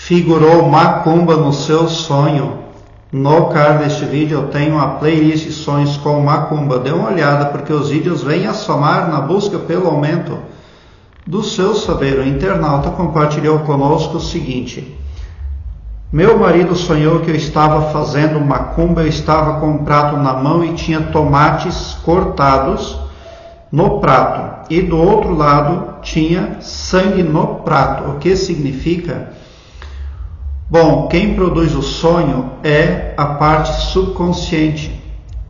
figurou macumba no seu sonho, no card deste vídeo eu tenho uma playlist de sonhos com macumba. Dê uma olhada, porque os vídeos vêm a somar na busca pelo aumento do seu saber. O internauta compartilhou conosco o seguinte: meu marido sonhou que eu estava fazendo macumba, eu estava com um prato na mão e tinha tomates cortados no prato, e do outro lado tinha sangue no prato. O que significa? Bom, quem produz o sonho é a parte subconsciente.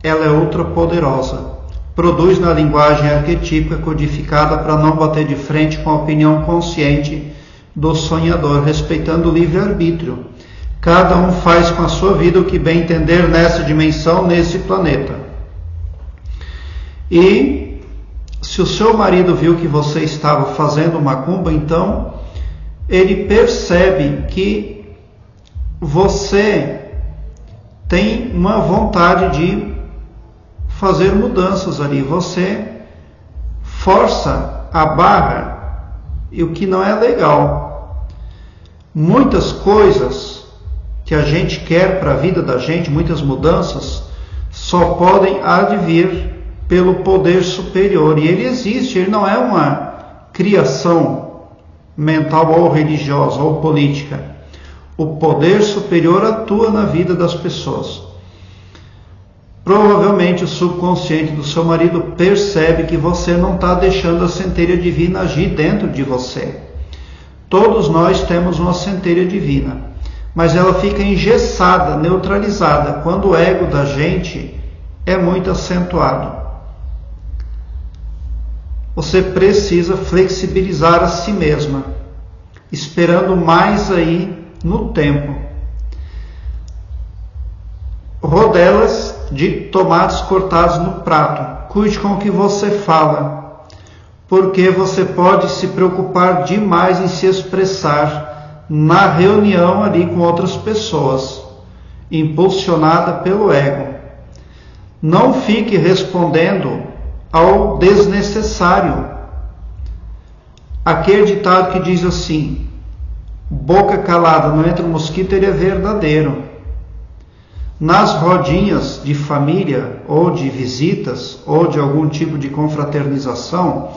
Ela é ultra poderosa. Produz na linguagem arquetípica codificada para não bater de frente com a opinião consciente do sonhador, respeitando o livre-arbítrio. Cada um faz com a sua vida o que bem entender nessa dimensão, nesse planeta. E se o seu marido viu que você estava fazendo macumba, então ele percebe que você tem uma vontade de fazer mudanças ali. Você força a barra, e o que não é legal. Muitas coisas que a gente quer para a vida da gente, muitas mudanças, só podem advir pelo poder superior. E ele existe, ele não é uma criação mental ou religiosa ou política. O poder superior atua na vida das pessoas. Provavelmente o subconsciente do seu marido percebe que você não está deixando a centelha divina agir dentro de você. Todos nós temos uma centelha divina, mas ela fica engessada, neutralizada, quando o ego da gente é muito acentuado. Você precisa flexibilizar a si mesma, esperando mais aí no tempo. Rodelas de tomates cortados no prato. Cuide com o que você fala, porque você pode se preocupar demais em se expressar na reunião ali com outras pessoas, impulsionada pelo ego. Não fique respondendo ao desnecessário. Aquele ditado que diz assim: boca calada não entra mosquito, ele é verdadeiro. Nas rodinhas de família, ou de visitas, ou de algum tipo de confraternização,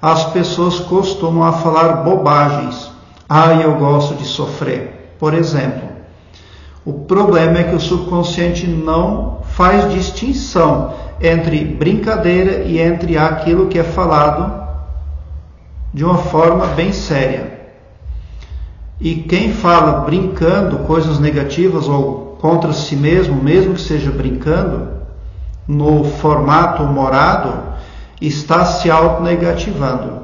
as pessoas costumam a falar bobagens. Eu gosto de sofrer, por exemplo. O problema é que o subconsciente não faz distinção entre brincadeira e entre aquilo que é falado de uma forma bem séria. E quem fala brincando coisas negativas ou contra si mesmo, mesmo que seja brincando, no formato humorado, está se autonegativando.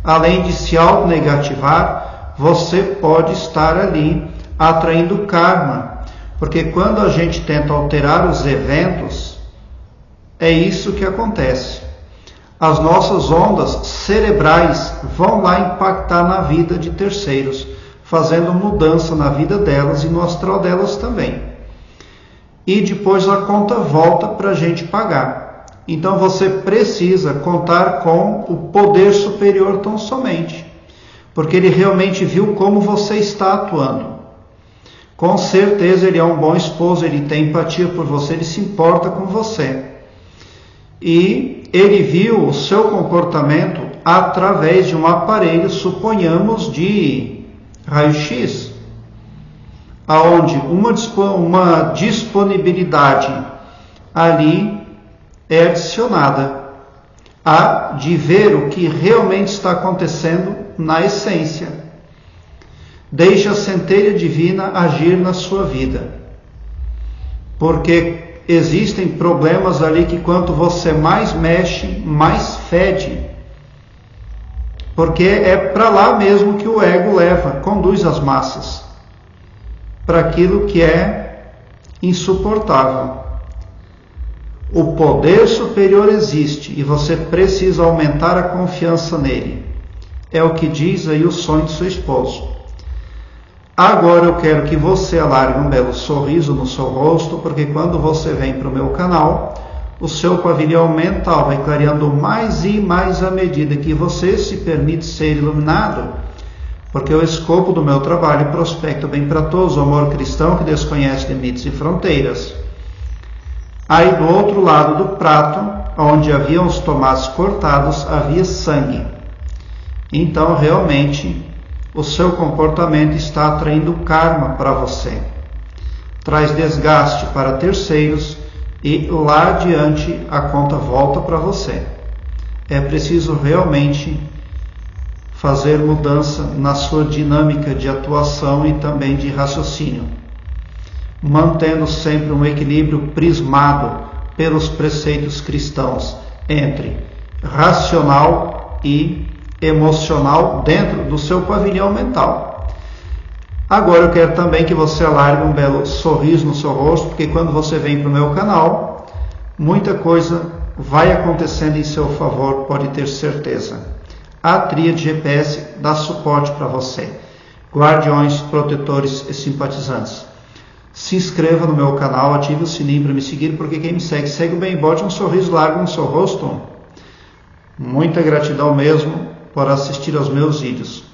Além de se autonegativar, você pode estar ali atraindo karma, porque quando a gente tenta alterar os eventos, é isso que acontece. As nossas ondas cerebrais vão lá impactar na vida de terceiros, fazendo mudança na vida delas e no astral delas também. E depois a conta volta para a gente pagar. Então você precisa contar com o poder superior tão somente, porque ele realmente viu como você está atuando. Com certeza ele é um bom esposo, ele tem empatia por você, ele se importa com você. E ele viu o seu comportamento através de um aparelho, suponhamos, de raio-x, aonde uma disponibilidade ali é adicionada a de ver o que realmente está acontecendo na essência. Deixe a centelha divina agir na sua vida, porque existem problemas ali que quanto você mais mexe, mais fede. Porque é para lá mesmo que o ego leva, conduz as massas, para aquilo que é insuportável. O poder superior existe e você precisa aumentar a confiança nele. É o que diz aí o sonho de seu esposo. Agora eu quero que você alargue um belo sorriso no seu rosto, porque quando você vem para o meu canal, o seu pavilhão mental vai clareando mais e mais à medida que você se permite ser iluminado porque o escopo do meu trabalho prospecta bem para todos, o amor cristão que desconhece limites e fronteiras. Aí do outro lado do prato, onde haviam os tomates cortados, havia sangue. Então realmente o seu comportamento está atraindo karma para você. Traz desgaste para terceiros e lá adiante a conta volta para você. É preciso realmente fazer mudança na sua dinâmica de atuação e também de raciocínio, mantendo sempre um equilíbrio prismado pelos preceitos cristãos entre racional e emocional dentro do seu pavilhão mental. Agora eu quero também que você alargue um belo sorriso no seu rosto, porque quando você vem para o meu canal, muita coisa vai acontecendo em seu favor, pode ter certeza. A tríade GPS dá suporte para você. Guardiões, protetores e simpatizantes. Se inscreva no meu canal, ative o sininho para me seguir, porque quem me segue, segue o bem. Bote um sorriso largo no seu rosto. Muita gratidão mesmo por assistir aos meus vídeos.